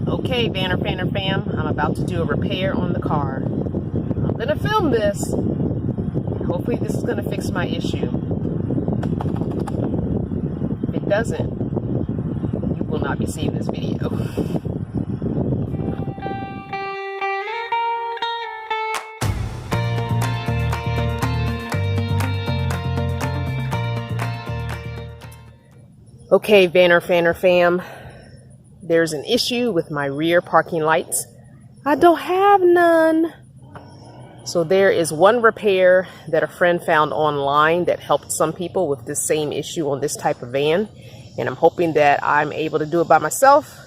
Okay, Vanner fam, I'm about to do a repair on the car. I'm gonna film this. Hopefully this is gonna fix my issue. If it doesn't, you will not be seeing this video. Okay, Vanner fam, there's an issue with my rear parking lights. I don't have none. So there is one repair that a friend found online that helped some people with this same issue on this type of van. And I'm hoping that I'm able to do it by myself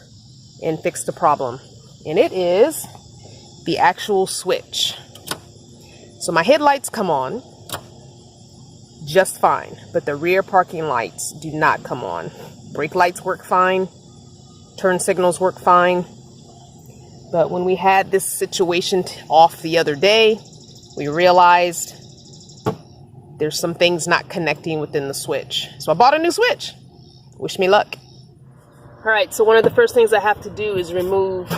and fix the problem. And it is the actual switch. So my headlights come on just fine, but the rear parking lights do not come on. Brake lights work fine, turn signals work fine, but when we had this situation off the other day, we realized there's some things not connecting within the switch. So I bought a new switch. Wish me luck. All right, so one of the first things I have to do is remove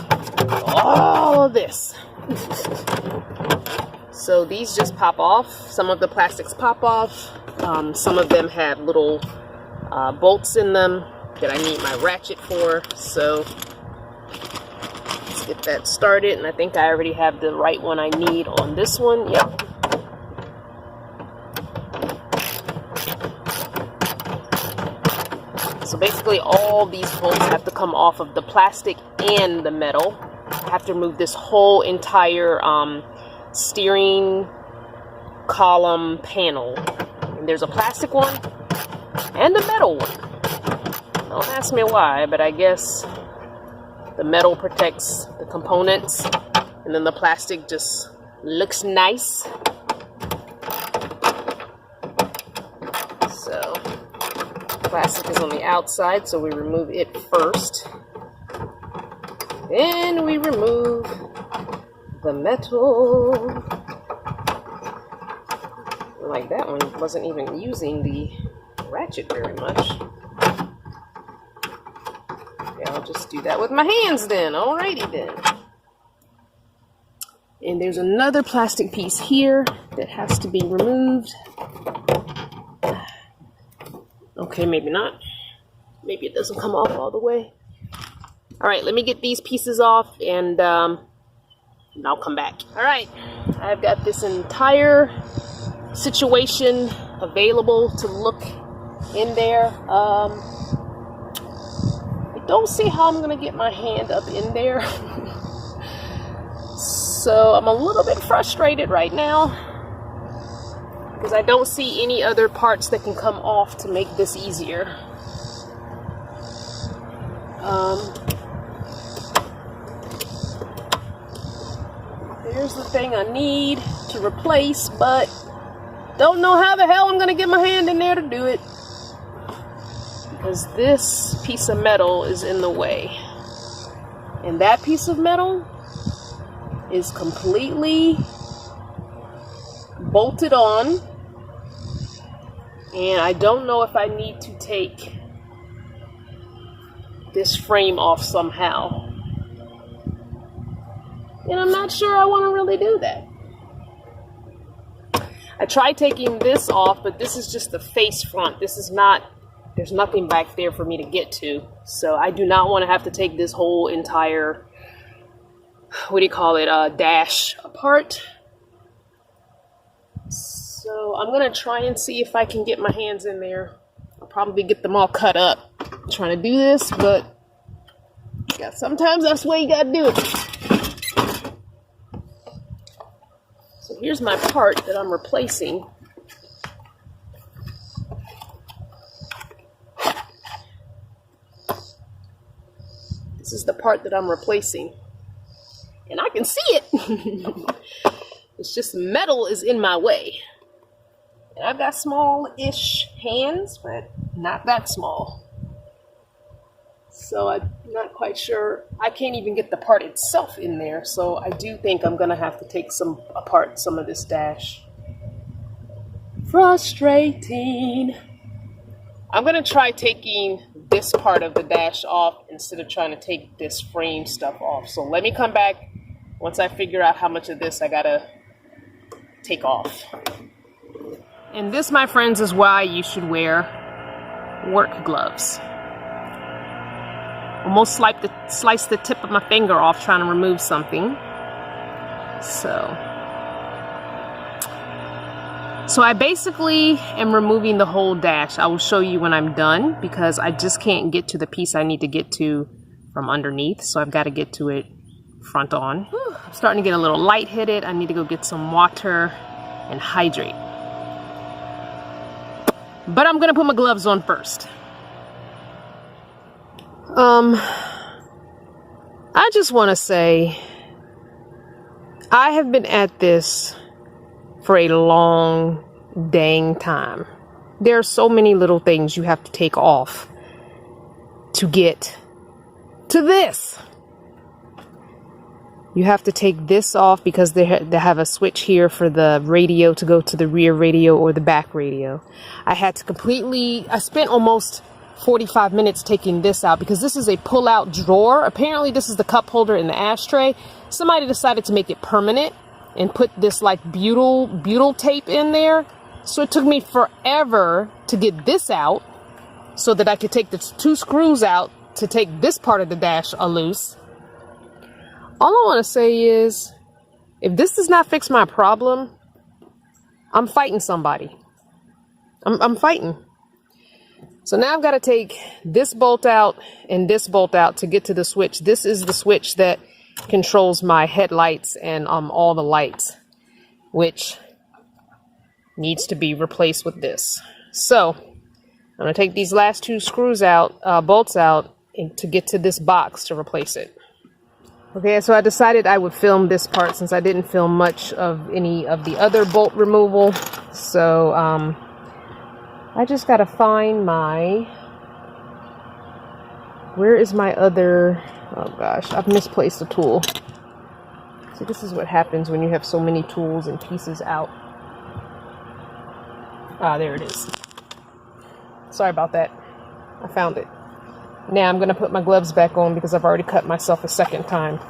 all of this. So these just pop off. Some of the plastics pop off. Some of them have little bolts in them that I need my ratchet for. So let's get that started. And I think I already have the right one I need on this one. Yep. So basically all these bolts have to come off of the plastic and the metal. I have to remove this whole entire steering column panel. And there's a plastic one and a metal one. Don't ask me why, but I guess the metal protects the components and then the plastic just looks nice. So plastic is on the outside, so we remove it first. Then we remove the metal. Like that one wasn't even using the ratchet very much. Yeah, I'll just do that with my hands then. Alrighty then. And there's another plastic piece here that has to be removed. Okay, maybe not. Maybe it doesn't come off all the way. Alright, let me get these pieces off and I'll come back. Alright, I've got this entire situation available to look in there. I don't see how I'm gonna get my hand up in there. So I'm a little bit frustrated right now because I don't see any other parts that can come off to make this easier. Here's the thing I need to replace, but don't know how the hell I'm gonna get my hand in there to do it because this piece of metal is in the way, and that piece of metal is completely bolted on, and I don't know if I need to take this frame off somehow, and I'm not sure I want to really do that. I tried taking this off, but this is just the face front. This is not, there's nothing back there for me to get to. So I do not want to have to take this whole entire, what do you call it, dash apart. So I'm going to try and see if I can get my hands in there. I'll probably get them all cut up. I'm trying to do this, but yeah, sometimes that's the way you got to do it. So here's my part that I'm replacing. This is the part that I'm replacing. And I can see it. It's just metal is in my way. And I've got small-ish hands, but not that small. So I'm not quite sure. I can't even get the part itself in there. So I do think I'm going to have to take apart some of this dash. Frustrating. I'm going to try taking this part of the dash off instead of trying to take this frame stuff off. So let me come back once I figure out how much of this I gotta take off. And this, my friends, is why you should wear work gloves. Almost slice the tip of my finger off trying to remove something. So I basically am removing the whole dash. I will show you when I'm done because I just can't get to the piece I need to get to from underneath. So I've got to get to it front on. I'm starting to get a little lightheaded. I need to go get some water and hydrate. But I'm gonna put my gloves on first. I just want to say I have been at this for a long dang time. There are so many little things you have to take off to get to this. You have to take this off because they have a switch here for the radio to go to the rear radio or the back radio. I spent almost 45 minutes taking this out because this is a pull-out drawer. Apparently this is the cup holder in the ashtray. Somebody decided to make it permanent and put this like butyl tape in there. So it took me forever to get this out so that I could take the 2 screws out to take this part of the dash loose. All I want to say is, if this does not fix my problem, I'm fighting somebody. I'm fighting. So now I've got to take this bolt out and this bolt out to get to the switch. This is the switch that controls my headlights and all the lights, which needs to be replaced with this. So I'm going to take these last 2 screws out, bolts out, to get to this box to replace it. Okay, so I decided I would film this part since I didn't film much of any of the other bolt removal. So I just got to find where is my other, oh gosh, I've misplaced a tool. See, this is what happens when you have so many tools and pieces out. Ah, there it is. Sorry about that. I found it. Now I'm going to put my gloves back on because I've already cut myself a second time.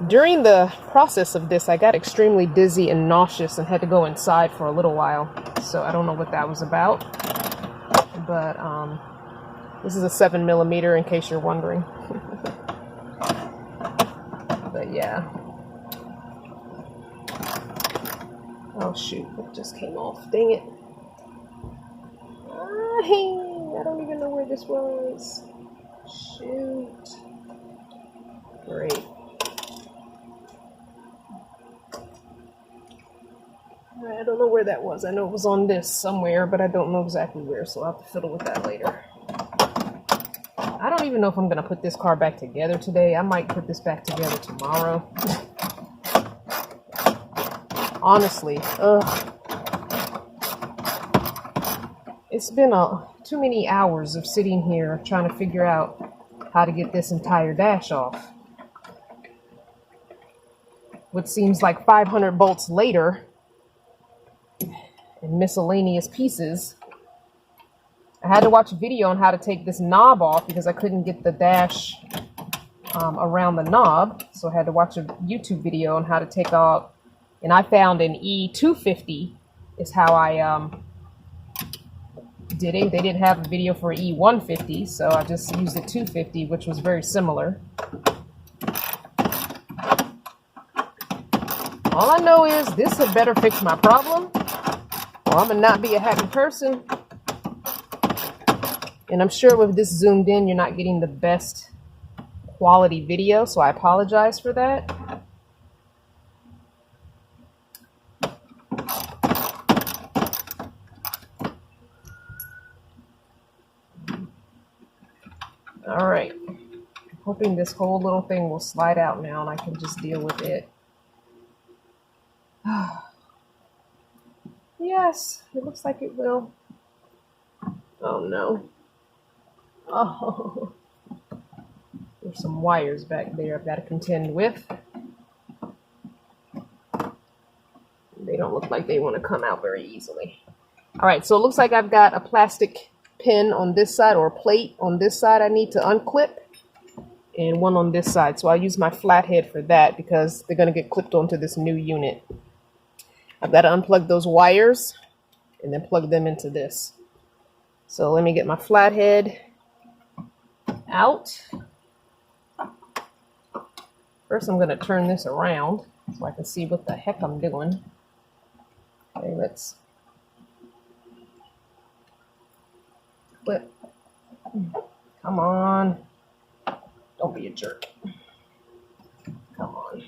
During the process of this, I got extremely dizzy and nauseous and had to go inside for a little while. So I don't know what that was about. But this is a 7mm in case you're wondering. But yeah. Oh shoot, it just came off. Dang it. I don't even know where this was. Shoot. Great. I don't know where that was. I know it was on this somewhere, but I don't know exactly where, so I'll have to fiddle with that later. I don't even know if I'm going to put this car back together today. I might put this back together tomorrow. Honestly, it's been too many hours of sitting here trying to figure out how to get this entire dash off. What seems like 500 bolts later and miscellaneous pieces. I had to watch a video on how to take this knob off because I couldn't get the dash around the knob. So I had to watch a YouTube video on how to take out, and I found an E250 is how I did it. They didn't have a video for E150, so I just used the 250, which was very similar. All I know is this had better fix my problem, or I'm gonna not be a happy person. And I'm sure with this zoomed in, you're not getting the best quality video, so I apologize for that. All right, I'm hoping this whole little thing will slide out now and I can just deal with it. Yes, it looks like it will. Oh no. Oh, there's some wires back there I've got to contend with. They don't look like they want to come out very easily. All right, so it looks like I've got a plastic pin on this side, or a plate on this side I need to unclip, and one on this side. So I'll use my flathead for that because they're going to get clipped onto this new unit. I've got to unplug those wires and then plug them into this. So let me get my flathead out. First, I'm going to turn this around so I can see what the heck I'm doing. Okay, let's flip. Come on. Don't be a jerk. Come on.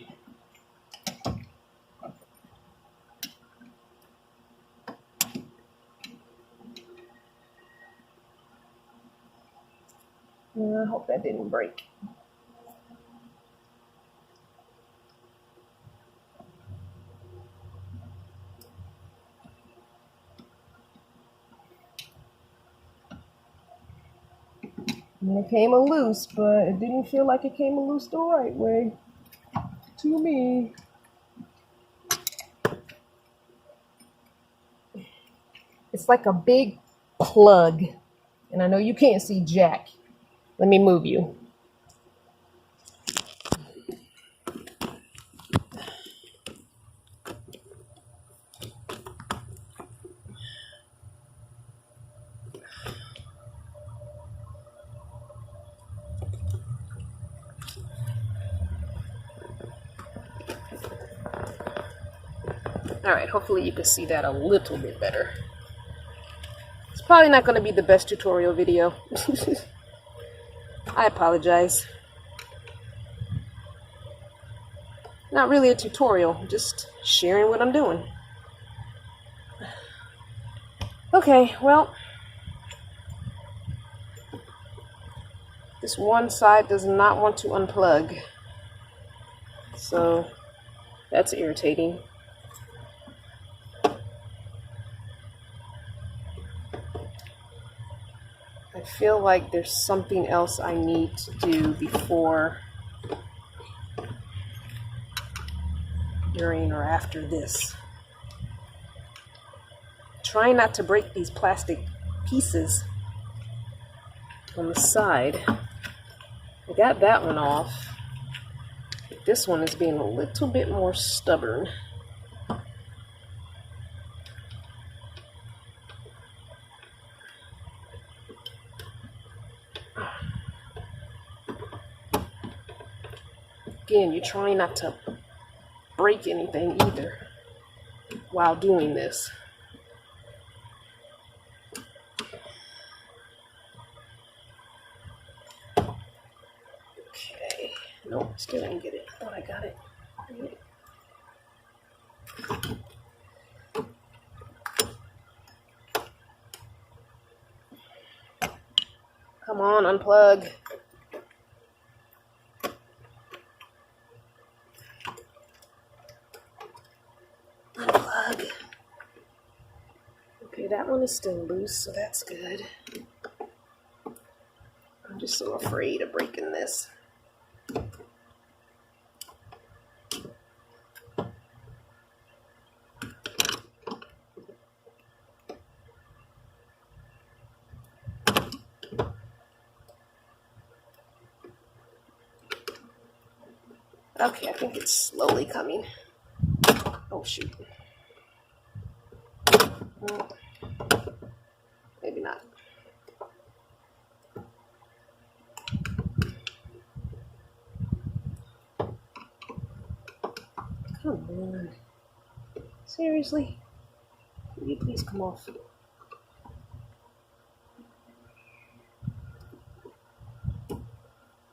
I hope that didn't break. And it came loose, but it didn't feel like it came loose the right way to me. It's like a big plug, and I know you can't see jack. Let me move you. All right, hopefully you can see that a little bit better. It's probably not going to be the best tutorial video. I apologize. Not really a tutorial, just sharing what I'm doing. Okay, well, this one side does not want to unplug, so that's irritating. I feel like there's something else I need to do before, during, or after this. Trying not to break these plastic pieces on the side. I got that one off. This one is being a little bit more stubborn. Again, you're trying not to break anything either while doing this. Okay, nope, still didn't get it. I thought I got it. Come on, unplug. Unplug. Okay, that one is still loose, so that's good. I'm just so afraid of breaking this. Okay, I think it's slowly coming. Oh, shoot. Maybe not. Come on. Seriously? Will you please come off?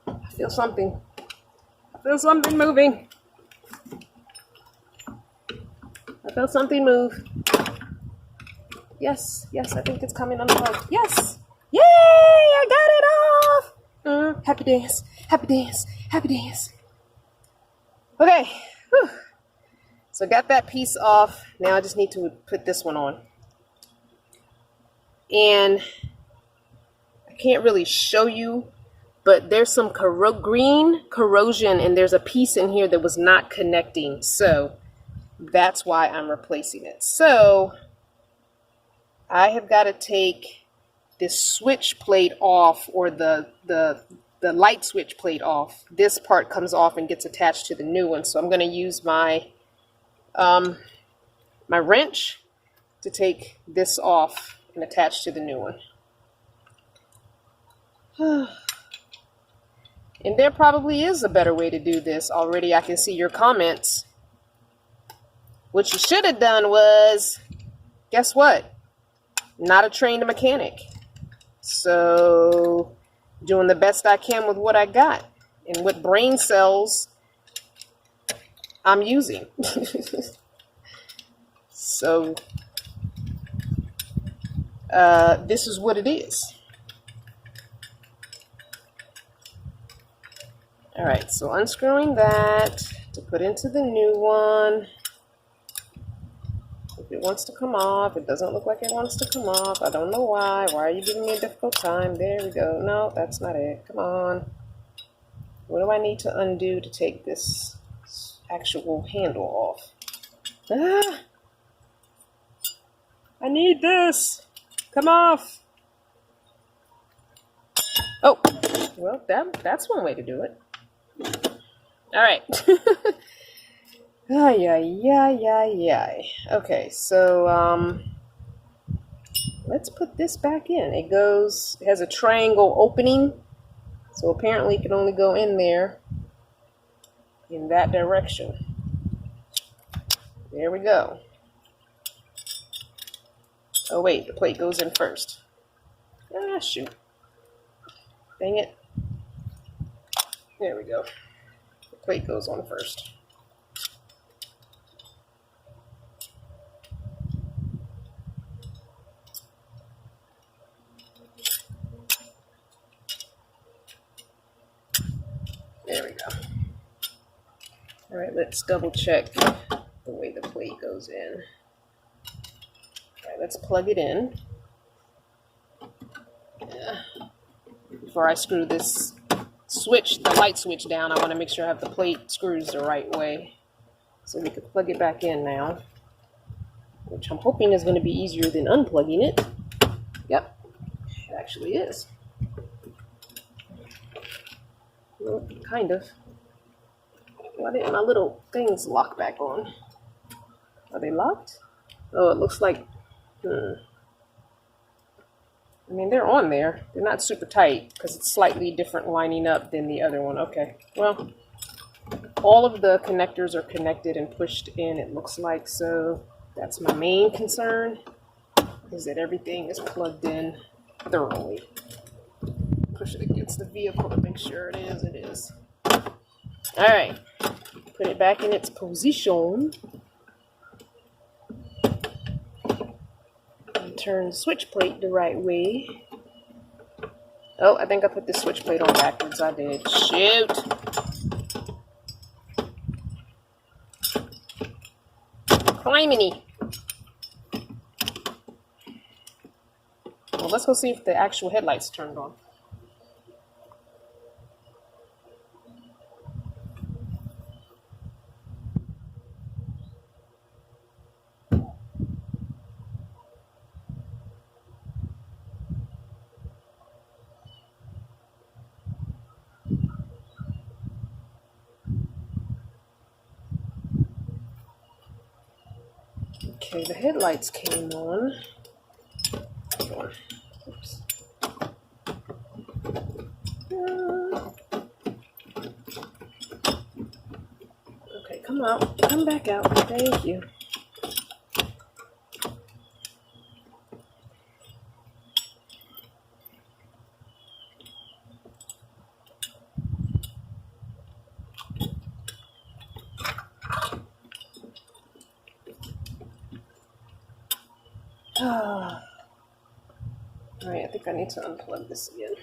I feel something. I feel something moving. I felt something move. Yes, yes, I think it's coming unplugged. Yes! Yay! I got it off! Happy dance, happy dance, happy dance. Okay. Whew. So got that piece off. Now I just need to put this one on. And I can't really show you, but there's some green corrosion, and there's a piece in here that was not connecting. So that's why I'm replacing it. So I have got to take this switch plate off, or the light switch plate off. This part comes off and gets attached to the new one. So I'm going to use my my wrench to take this off and attach to the new one. And there probably is a better way to do this. Already I can see your comments. What you should have done was, guess what? Not a trained mechanic. So doing the best I can with what I got and what brain cells I'm using. So this is what it is. All right, so unscrewing that to put into the new one. If it wants to come off, it doesn't look like it wants to come off. I don't know why. Why are you giving me a difficult time? There we go. No, that's not it. Come on. What do I need to undo to take this actual handle off? Ah! I need this. Come off. Oh, well, that's one way to do it. All right. Ay, ay, ay, ay, ay. Okay, so let's put this back in. It has a triangle opening, so apparently it can only go in there in that direction. There we go. Oh wait, the plate goes in first. Ah, shoot. Dang it. There we go. The plate goes on first. There we go. All right, let's double check the way the plate goes in. All right, let's plug it in. Yeah. Before I screw this switch, the light switch down, I want to make sure I have the plate screws the right way. So we can plug it back in now, which I'm hoping is going to be easier than unplugging it. Yep, it actually is. Well, kind of. Why didn't my little things lock back on? Are they locked? Oh, it looks like... I mean, they're on there. They're not super tight because it's slightly different lining up than the other one. Okay, well, all of the connectors are connected and pushed in, it looks like. So that's my main concern, is that everything is plugged in thoroughly. Push it against the vehicle to make sure it is. It is. All right, put it back in its position. And turn the switch plate the right way. Oh, I think I put the switch plate on backwards. I did. Shoot. Criminy. Well, let's go see if the actual headlights turned on. Okay, the headlights came on. Oops. Okay, come out. Come back out. Thank you. Alright, I think I need to unplug this again.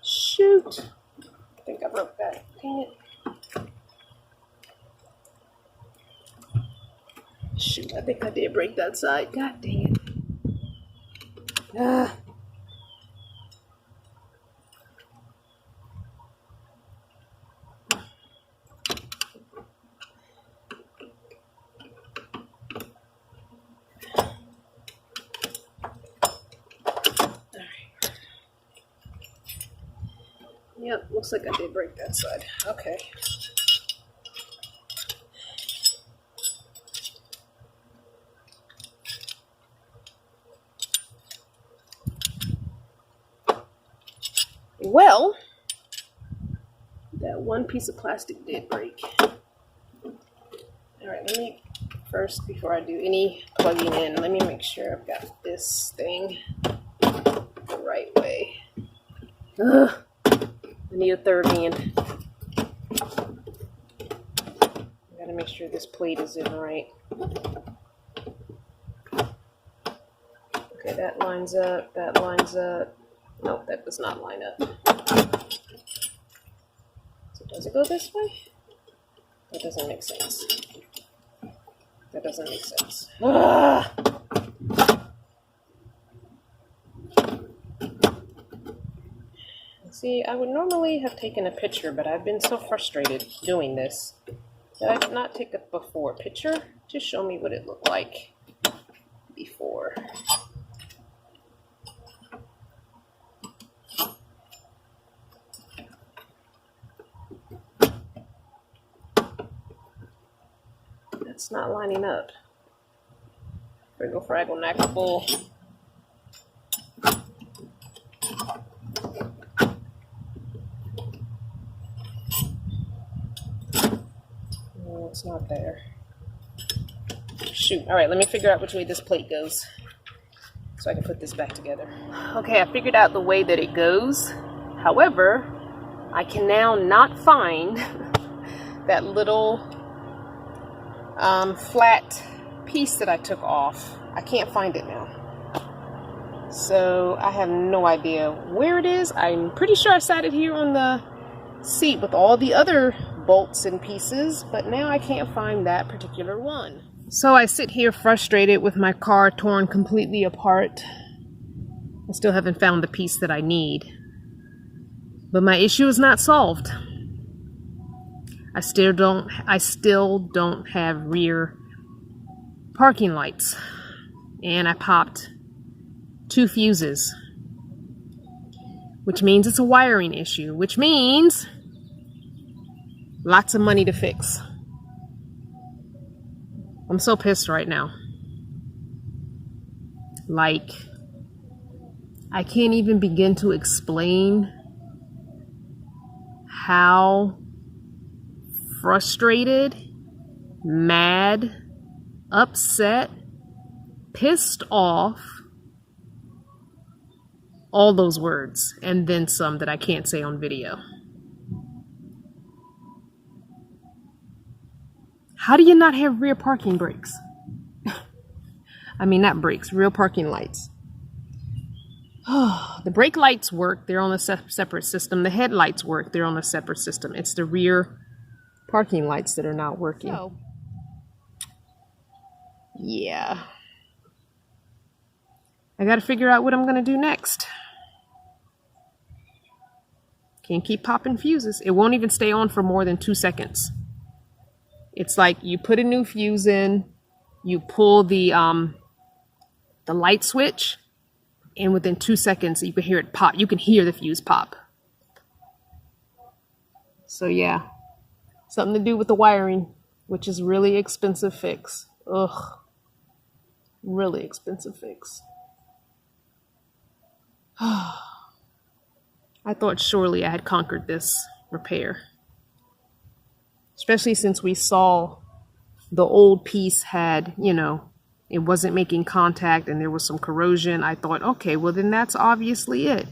Shoot! I think I broke that. Dang it. Shoot, I think I did break that side. God dang it. Yep, looks like I did break that side. Okay. Well, that one piece of plastic did break. Alright, let me first, before I do any plugging in, let me make sure I've got this thing the right way. Ugh, I need a third hand. I gotta make sure this plate is in right. Okay, that lines up, that lines up. Nope, that does not line up. So does it go this way? That doesn't make sense. That doesn't make sense. Ah! See, I would normally have taken a picture, but I've been so frustrated doing this that I did not take a before picture to show me what it looked like before. It's not lining up. Friggle fraggle knackle bull. No, it's not there. Shoot. Alright, let me figure out which way this plate goes so I can put this back together. Okay, I figured out the way that it goes. However, I can now not find that little flat piece that I took off. I can't find it now. So I have no idea where it is. I'm pretty sure I sat it here on the seat with all the other bolts and pieces, but now I can't find that particular one. So I sit here frustrated with my car torn completely apart. I still haven't found the piece that I need. But my issue is not solved. I still don't have rear parking lights. And I popped 2 fuses. Which means it's a wiring issue. Which means lots of money to fix. I'm so pissed right now. Like, I can't even begin to explain how frustrated, mad, upset, pissed off, all those words, and then some that I can't say on video. How do you not have rear parking brakes? I mean, not brakes, rear parking lights. The brake lights work, they're on a separate system. The headlights work, they're on a separate system. It's the rear parking lights that are not working. So, yeah. I gotta figure out what I'm gonna do next. Can't keep popping fuses. It won't even stay on for more than 2 seconds. It's like you put a new fuse in, you pull the light switch, and within 2 seconds you can hear it pop. You can hear the fuse pop. So yeah, something to do with the wiring, which is really expensive fix. Ugh, really expensive fix. I thought surely I had conquered this repair. Especially since we saw the old piece had, you know, it wasn't making contact and there was some corrosion. I thought, okay, well then that's obviously it.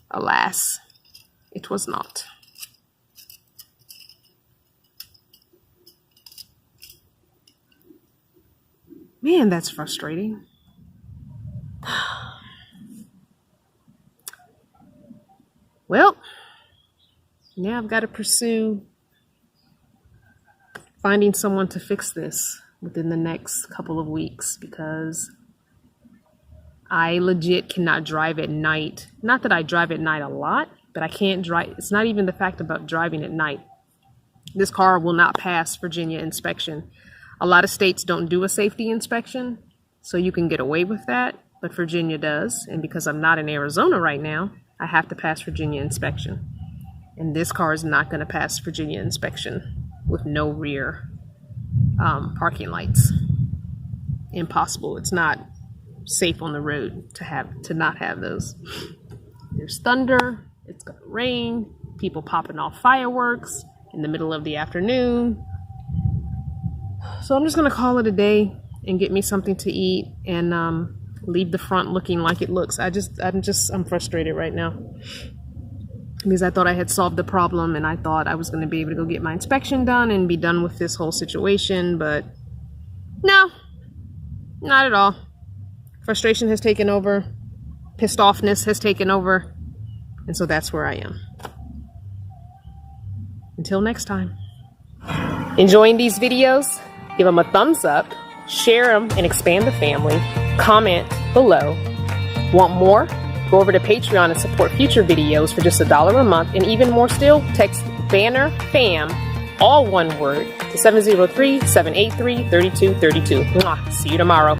Alas, it was not. Man, that's frustrating. Well, now I've got to pursue finding someone to fix this within the next couple of weeks because I legit cannot drive at night. Not that I drive at night a lot, but I can't drive. It's not even the fact about driving at night. This car will not pass Virginia inspection. A lot of states don't do a safety inspection, so you can get away with that. but Virginia does. And because I'm not in Arizona right now, I have to pass Virginia inspection. And this car is not going to pass Virginia inspection with no rear parking lights. Impossible. It's not safe on the road to not have those. There's thunder. It's going to rain. People popping off fireworks in the middle of the afternoon. So I'm just going to call it a day and get me something to eat and leave the front looking like it looks. I'm frustrated right now because I thought I had solved the problem and I thought I was going to be able to go get my inspection done and be done with this whole situation, but no, not at all. Frustration has taken over. Pissed offness has taken over. And so that's where I am. Until next time. Enjoying these videos? Give them a thumbs up, share them, and expand the family. Comment below. Want more? Go over to Patreon and support future videos for just $1 a month. And even more still, text Banner FAM, all one word, to 703-783-3232. See you tomorrow.